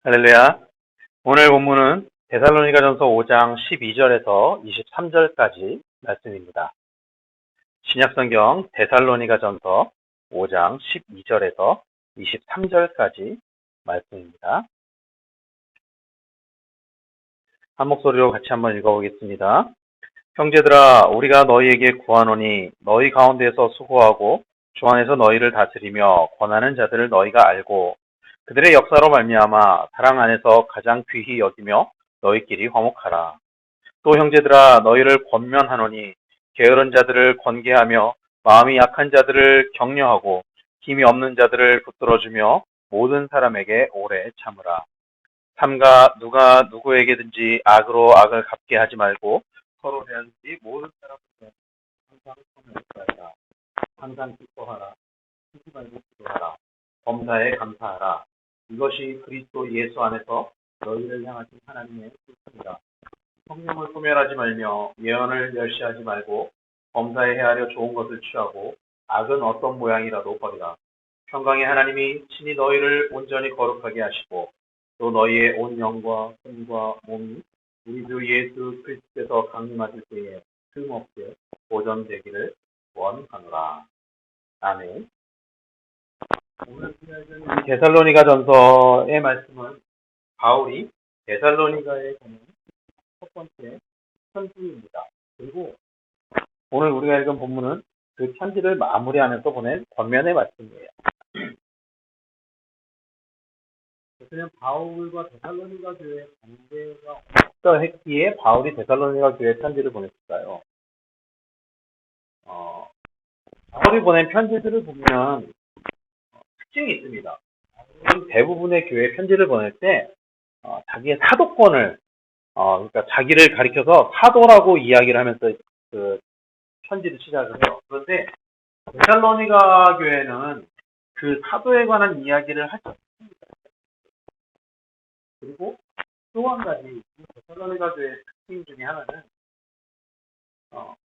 할렐루야. 오늘 본문은 데살로니가전서 5장 12절에서 23절까지 말씀입니다. 신약성경 데살로니가전서 5장 12절에서 23절까지 말씀입니다. 한 목소리로 같이 한번 읽어보겠습니다. 형제들아, 우리가 너희에게 구하노니 너희 가운데서 수고하고 주 안에서 너희를 다스리며 권하는 자들을 너희가 알고 그들의 역사로 말미암아 사랑 안에서 가장 귀히 여기며 너희끼리 화목하라. 또 형제들아, 너희를 권면하노니 게으른 자들을 권계하며 마음이 약한 자들을 격려하고 힘이 없는 자들을 붙들어주며 모든 사람에게 오래 참으라. 삼가 누가 누구에게든지 악으로 악을 갚게 하지 말고 서로 대하든지 모든 사람들은 항상 선을 구하라. 항상 기뻐하라. 쉬지 말고 기도하라. 범사에 감사하라. 이것이 그리스도 예수 안에서 너희를 향하신 하나님의 뜻입니다. 성령을 소멸하지 말며 예언을 멸시하지 말고 범사에 헤아려 좋은 것을 취하고 악은 어떤 모양이라도 버리라. 평강의 하나님이 친히 너희를 온전히 거룩하게 하시고 또 너희의 온 영과 손과 몸이 우리 주 예수 그리스도께서 강림하실 때에 흠없게 보존되기를 원하노라. 아멘. 오늘 이 데살로니가전서의 말씀은 바울이 데살로니가에 보낸 첫 번째 편지입니다. 그리고 오늘 우리가 읽은 본문은 그 편지를 마무리하면서 보낸 권면의 말씀이에요. 그냥 바울과 데살로니가 교회의 관계가 어떠했기에 바울이 데살로니가 교회에 편지를 보냈을까요? 바울이 보낸 편지들을 보면 특징이 있습니다. 대부분의 교회 편지를 보낼 때 자기의 사도권을 그러니까 자기를 가리켜서 사도라고 이야기를 하면서 그 편지를 시작을 해요. 그런데 데살로니가 교회는 그 사도에 관한 이야기를 하지 않습니다. 그리고 또 한 가지 데살로니가 교회의 특징 중에 하나는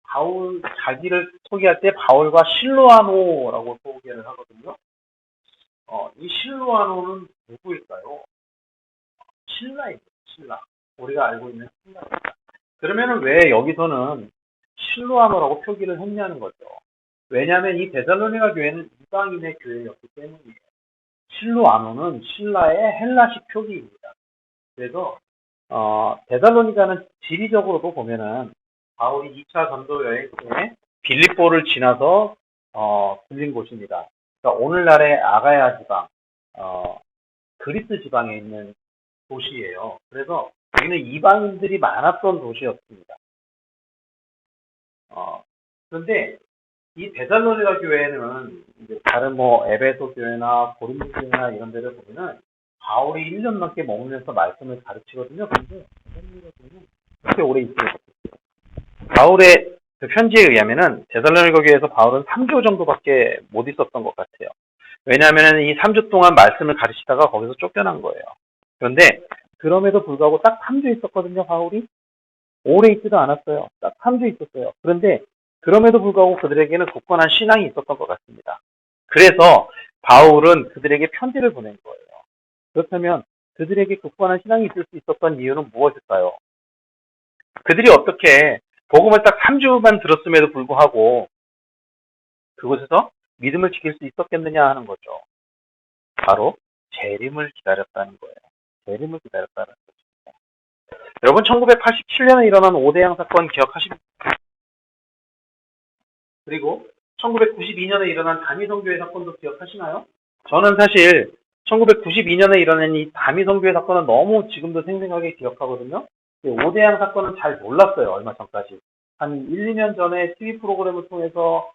바울 자기를 소개할 때 바울과 실로아노라고 소개를 하거든요. 이 실로아노는 누구일까요? 신라입니다. 신라. 우리가 알고 있는 신라입니다. 그러면은 왜 여기서는 실로아노라고 표기를 했냐는 거죠. 왜냐하면 이 데살로니가 교회는 이방인의 교회였기 때문이에요. 실로아노는 신라의 헬라식 표기입니다. 그래서 데살로니가는 지리적으로도 보면은 바울이 2차 전도 여행 때 빌립보를 지나서 들린 곳입니다. 그러니까 오늘날의 아가야 지방, 그리스 지방에 있는 도시예요. 그래서 여기는 이방인들이 많았던 도시였습니다. 그런데 이 데살로니가 교회는 이제 다른 에베소 교회나 고린도 교회나 이런 데를 보면은 바울이 1년 넘게 머물면서 말씀을 가르치거든요. 그런데 데살로니가 교회는 그렇게 오래 있지 못했어요. 바울의 그 편지에 의하면은 데살로니가 교회에서 바울은 3주 정도밖에 못 있었던 것 같아요. 왜냐하면 이 3주 동안 말씀을 가르치다가 거기서 쫓겨난 거예요. 그런데 그럼에도 불구하고 딱 3주 있었거든요, 바울이. 오래 있지도 않았어요. 딱 3주 있었어요. 그런데 그럼에도 불구하고 그들에게는 굳건한 신앙이 있었던 것 같습니다. 그래서 바울은 그들에게 편지를 보낸 거예요. 그렇다면 그들에게 굳건한 신앙이 있을 수 있었던 이유는 무엇일까요? 그들이 어떻게 복음을 딱 3주만 들었음에도 불구하고 그곳에서 믿음을 지킬 수 있었겠느냐 하는 거죠. 바로 재림을 기다렸다는 거예요. 재림을 기다렸다는 것입니다. 여러분 1987년에 일어난 오대양 사건 기억하십니까? 그리고 1992년에 일어난 다미성교회 사건도 기억하시나요? 저는 사실 1992년에 일어난 이 다미성교회 사건은 너무 지금도 생생하게 기억하거든요. 오대양 사건은 잘 몰랐어요. 얼마 전까지. 한 1, 2년 전에 TV 프로그램을 통해서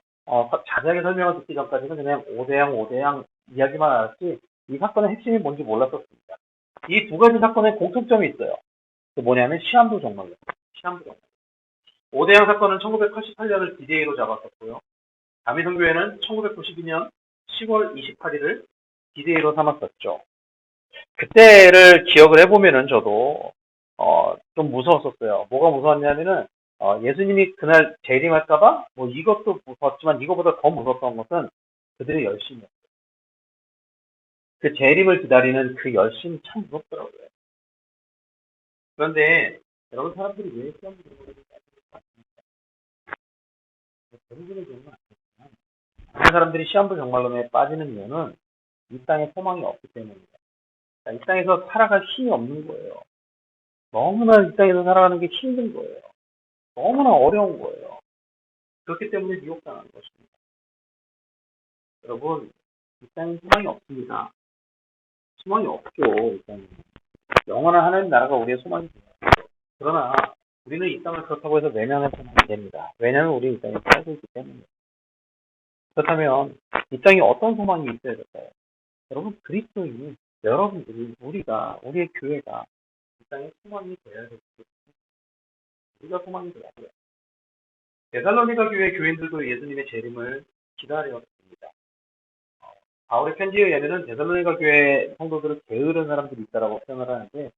자세하게 설명을 듣기 전까지는 그냥 오대양 이야기만 알았지 이 사건의 핵심이 뭔지 몰랐었습니다. 이 두 가지 사건에 공통점이 있어요. 그 뭐냐면 시한부 종말이에요. 시한부 종말. 오대양 사건은 1988년을 D-Day로 잡았었고요. 다미성교회는 1992년 10월 28일을 D-Day로 삼았었죠. 그때를 기억을 해보면은 저도 좀 무서웠었어요. 뭐가 무서웠냐면은 예수님이 그날 재림할까봐 이것도 무서웠지만 이거보다 더 무서웠던 것은 그들의 열심이었어요. 그 재림을 기다리는 그 열심이 참 무섭더라고요. 그런데 여러분 사람들이 왜 시험 들어보는지 대부분의 경우는 아니지만 많은 사람들이 시험부 정말론에 빠지는 이유는 이 땅에 소망이 없기 때문입니다. 이 땅에서 살아갈 힘이 없는 거예요. 너무나 이 땅에서 살아가는 게 힘든 거예요. 너무나 어려운 거예요. 그렇기 때문에 미혹당하는 것입니다. 여러분, 이 땅에 소망이 없습니다. 소망이 없죠, 이 땅에. 영원한 하나님 나라가 우리의 소망이죠. 그러나 우리는 이 땅을 그렇다고 해서 외면해서는 안 됩니다. 왜냐하면 우리 이 땅에 살고 있기 때문에. 그렇다면 이 땅에 어떤 소망이 있어야 될까요? 여러분, 그리스도인이 여러분들이 우리의 교회가 이 땅에 소망이 되어야 되기 때문에 우리가 소망이 되어야 돼요. 데살로니가 교회 교인들도 예수님의 재림을 기다렸습니다. 바울의 편지에 의하면 데살로니가 교회 성도들은 게으른 사람들이 있다라고 표현을 하는데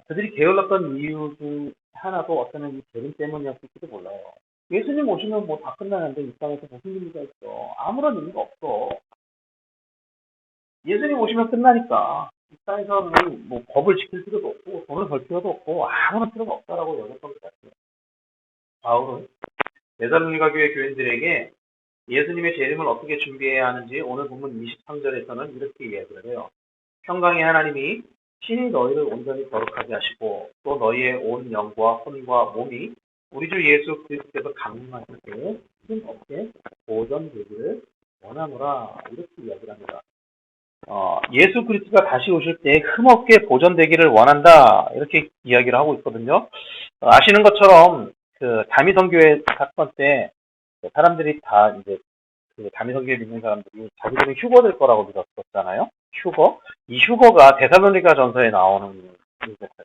그들이 게을렀던 이유 중 하나도 어쩌면 이 재림 때문이었을지도 몰라요. 예수님 오시면 뭐 다 끝나는데 이 땅에서 무슨 의미가 있어? 아무런 의미가 없어. 예수님 오시면 끝나니까 이 땅에서는 뭐 법을 지킬 필요도 없고 돈을 벌 필요도 없고 아무런 필요가 없다라고 여겼던 것 같아요. 바울은 데살로니가 교회 교인들에게 예수님의 재림을 어떻게 준비해야 하는지 오늘 본문 23절에서는 이렇게 이야기를 해요. 평강의 하나님이 친히 너희를 온전히 거룩하게 하시고 또 너희의 온 영과 혼과 몸이 우리 주 예수 그리스도께서 강림하실 때에 힘없게 보존되기를 원하노라 이렇게 이야기를 합니다. 예수 그리스도가 다시 오실 때 흠없게 보존되기를 원한다 이렇게 이야기를 하고 있거든요. 아시는 것처럼 그 다미성교회 사건 때 사람들이 다 이제 그 다미성교회 믿는 사람들이 자기들은 휴거 될 거라고 믿었었잖아요. 휴거. 이 휴거가 데살로니가 전서에 나오는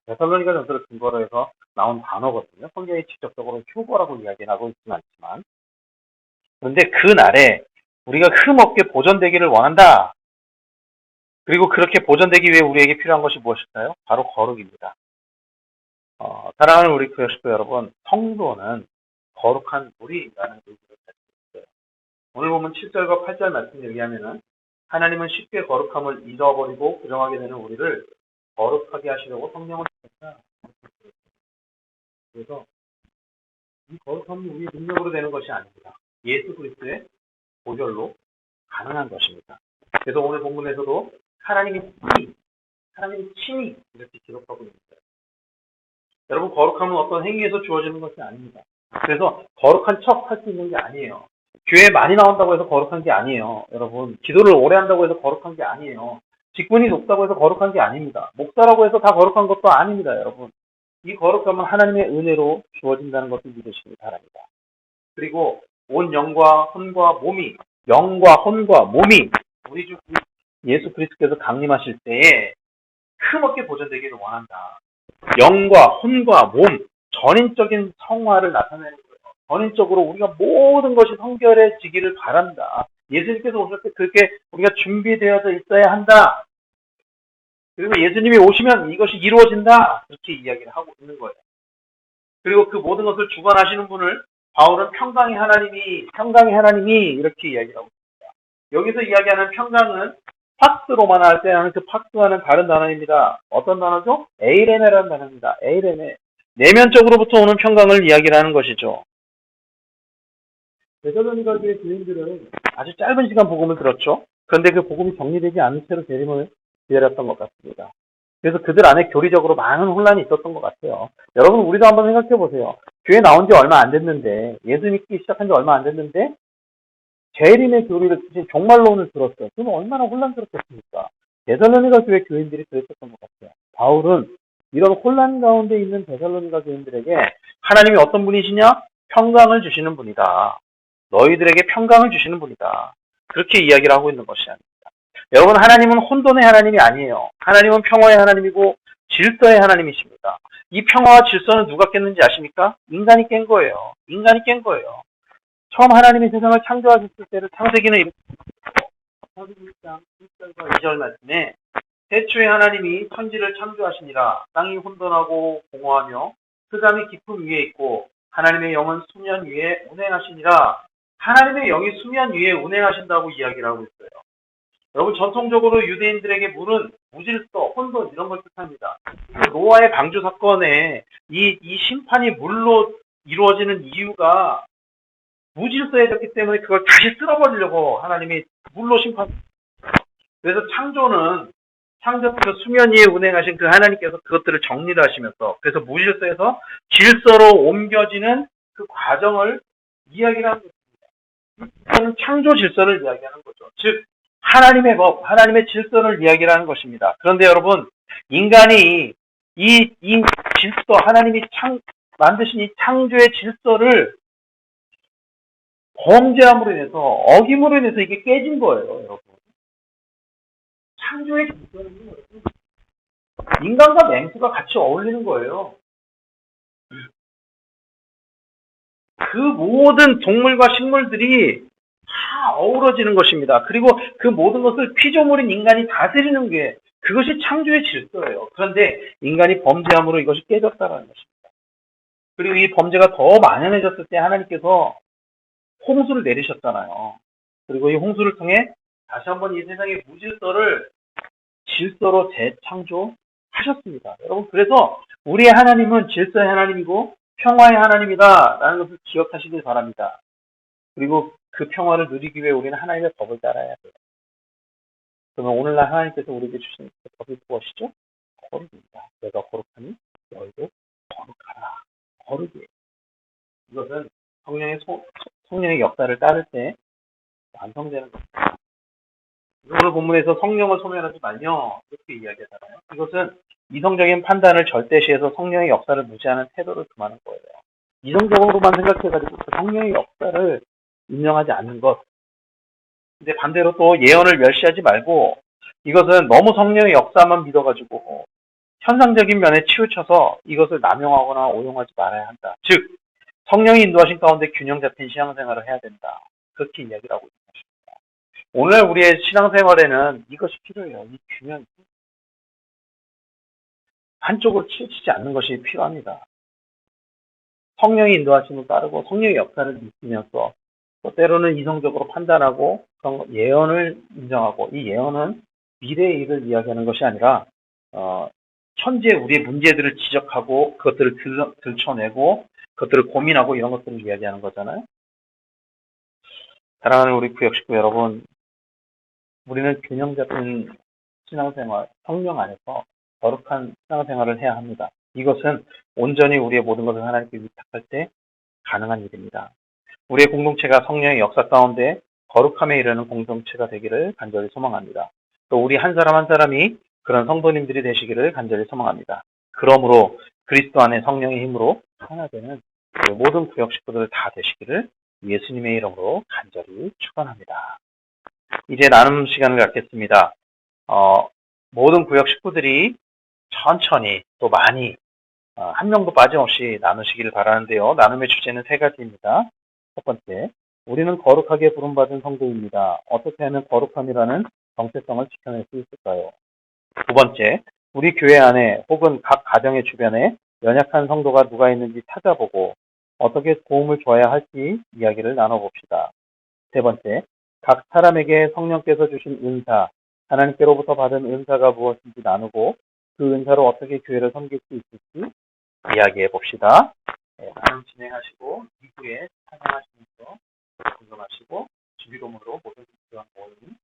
데살로니가 전서를 근거로 해서 나온 단어거든요. 성경이 직접적으로 휴거라고 이야기는 하고 있지는 않지만 그런데 그날에 우리가 흠없게 보존되기를 원한다. 그리고 그렇게 보존되기 위해 우리에게 필요한 것이 무엇일까요? 바로 거룩입니다. 사랑하는 우리 교회 식구 여러분, 성도는 거룩한 물이라는 의미를 가지고 있어요. 오늘 보면 7절과 8절 말씀에 의하면은 하나님은 쉽게 거룩함을 잊어버리고 부정하게 되는 우리를 거룩하게 하시려고 성령을 주셨다. 그래서 이 거룩함은 우리의 능력으로 되는 것이 아닙니다. 예수 그리스도의 보혈로 가능한 것입니다. 그래서 오늘 본문에서도 하나님이 친히 이렇게 기록하고 있습니다. 여러분 거룩함은 어떤 행위에서 주어지는 것이 아닙니다. 그래서 거룩한 척 할 수 있는 게 아니에요. 교회에 많이 나온다고 해서 거룩한 게 아니에요. 여러분 기도를 오래 한다고 해서 거룩한 게 아니에요. 직분이 높다고 해서 거룩한 게 아닙니다. 목사라고 해서 다 거룩한 것도 아닙니다. 여러분 이 거룩함은 하나님의 은혜로 주어진다는 것을 믿으시기 바랍니다. 그리고 온 영과 혼과 몸이 우리 주 예수 그리스도께서 강림하실 때에 흠없게 보존되기를 원한다. 영과 혼과 몸, 전인적인 성화를 나타내는 거예요. 전인적으로 우리가 모든 것이 성결해지기를 바란다. 예수님께서 오실 때 그렇게 우리가 준비되어져 있어야 한다. 그리고 예수님이 오시면 이것이 이루어진다. 그렇게 이야기를 하고 있는 거예요. 그리고 그 모든 것을 주관하시는 분을 바울은 평강의 하나님이 이렇게 이야기를 하고 있습니다. 여기서 이야기하는 평강은 팍스 로마나 할 때 하는 그 팍스와는 다른 단어입니다. 어떤 단어죠? 에이레네라는 단어입니다. 에이레네. 내면적으로부터 오는 평강을 이야기를 하는 것이죠. 데살로니가 교회 교인들은 아주 짧은 시간 복음을 들었죠. 그런데 그 복음이 정리되지 않은 채로 재림을 기다렸던 것 같습니다. 그래서 그들 안에 교리적으로 많은 혼란이 있었던 것 같아요. 여러분 우리도 한번 생각해 보세요. 교회 나온 지 얼마 안 됐는데 예수 믿기 시작한 지 얼마 안 됐는데 재림의 교리를 종말론을 들었어요. 그럼 얼마나 혼란스럽겠습니까? 데살로니가 교회 교인들이 그랬었던 것 같아요. 바울은 이런 혼란 가운데 있는 데살로니가 교인들에게 하나님이 어떤 분이시냐? 평강을 주시는 분이다. 너희들에게 평강을 주시는 분이다. 그렇게 이야기를 하고 있는 것이 아닙니다. 여러분 하나님은 혼돈의 하나님이 아니에요. 하나님은 평화의 하나님이고 질서의 하나님이십니다. 이 평화와 질서는 누가 깼는지 아십니까? 인간이 깬 거예요. 처음 하나님이 세상을 창조하셨을 때를 창세기는 이렇게 창세기 1장 1절과 2절 말씀에 태초에 하나님이 천지를 창조하시니라 땅이 혼돈하고 공허하며 흑암이 깊음 위에 있고 하나님의 영은 수면 위에 운행하시니라. 하나님의 영이 수면 위에 운행하신다고 이야기를 하고 있어요. 여러분 전통적으로 유대인들에게 물은 무질서, 혼돈 이런 걸 뜻합니다. 노아의 방주 사건에 이 심판이 물로 이루어지는 이유가 무질서해졌기 때문에 그걸 다시 쓸어버리려고 하나님이 물로 심판. 그래서 창조부터 수면 위에 운행하신 그 하나님께서 그것들을 정리를 하시면서 그래서 무질서에서 질서로 옮겨지는 그 과정을 이야기를 하는 것입니다. 이거는 창조 질서를 이야기하는 거죠. 즉 하나님의 법, 하나님의 질서를 이야기를 하는 것입니다. 그런데 여러분 인간이 이 질서, 하나님이 만드신 이 창조의 질서를 범죄함으로 인해서 어김으로 인해서 이게 깨진 거예요, 여러분. 창조의 질서는 인간과 맹수가 같이 어울리는 거예요. 그 모든 동물과 식물들이 다 어우러지는 것입니다. 그리고 그 모든 것을 피조물인 인간이 다스리는 게 그것이 창조의 질서예요. 그런데 인간이 범죄함으로 이것이 깨졌다는 것입니다. 그리고 이 범죄가 더 만연해졌을 때 하나님께서 홍수를 내리셨잖아요. 그리고 이 홍수를 통해 다시 한번 이 세상의 무질서를 질서로 재창조하셨습니다. 여러분, 그래서 우리의 하나님은 질서의 하나님이고 평화의 하나님이다라는 것을 기억하시길 바랍니다. 그리고 그 평화를 누리기 위해 우리는 하나님의 법을 따라야 돼요. 그러면 오늘날 하나님께서 우리에게 주신 그 법이 무엇이죠? 거룩입니다. 내가 거룩하니 너희도 거룩하라. 거룩이에요. 이것은 성령의 역사를 따를 때 완성되는 것입니다. 오늘 본문에서 성령을 소멸하지 말며 이렇게 이야기하잖아요. 이것은 이성적인 판단을 절대시해서 성령의 역사를 무시하는 태도를 금하는 거예요. 이성적으로만 생각해가지고 그 성령의 역사를 인정하지 않는 것. 근데 반대로 또 예언을 멸시하지 말고 이것은 너무 성령의 역사만 믿어가지고 현상적인 면에 치우쳐서 이것을 남용하거나 오용하지 말아야 한다. 즉 성령이 인도하신 가운데 균형 잡힌 신앙생활을 해야 된다. 그렇게 이야기를 하고 있는 것입니다. 오늘 우리의 신앙생활에는 이것이 필요해요. 이 균형. 한쪽으로 치우치지 않는 것이 필요합니다. 성령의 인도하심을 따르고 성령의 역사를 믿으면서 또 때로는 이성적으로 판단하고 그런 예언을 인정하고 이 예언은 미래의 일을 이야기하는 것이 아니라 현재 우리의 문제들을 지적하고 그것들을 들춰내고 그것들을 고민하고 이런 것들을 이야기하는 거잖아요. 사랑하는 우리 구역 식구 여러분, 우리는 균형 잡힌 신앙생활, 성령 안에서 거룩한 신앙생활을 해야 합니다. 이것은 온전히 우리의 모든 것을 하나님께 위탁할 때 가능한 일입니다. 우리의 공동체가 성령의 역사 가운데 거룩함에 이르는 공동체가 되기를 간절히 소망합니다. 또 우리 한 사람 한 사람이 그런 성도님들이 되시기를 간절히 소망합니다. 그러므로 그리스도 안에 성령의 힘으로 하나 되는 모든 구역 식구들 다 되시기를 예수님의 이름으로 간절히 축원합니다. 이제 나눔 시간을 갖겠습니다. 모든 구역 식구들이 천천히 또 많이 한 명도 빠짐없이 나누시기를 바라는데요. 나눔의 주제는 세 가지입니다. 첫 번째, 우리는 거룩하게 부름받은 성도입니다. 어떻게 하면 거룩함이라는 정체성을 지켜낼 수 있을까요? 두 번째, 우리 교회 안에 혹은 각 가정의 주변에 연약한 성도가 누가 있는지 찾아보고 어떻게 도움을 줘야 할지 이야기를 나눠봅시다. 세 번째, 각 사람에게 성령께서 주신 은사, 하나님께로부터 받은 은사가 무엇인지 나누고 그 은사로 어떻게 교회를 섬길 수 있을지 이야기해 봅시다. 네, 나눔 진행하시고 2부에 찬양하시면서 공동하시고 주기도문으로 모든 기도한 모임이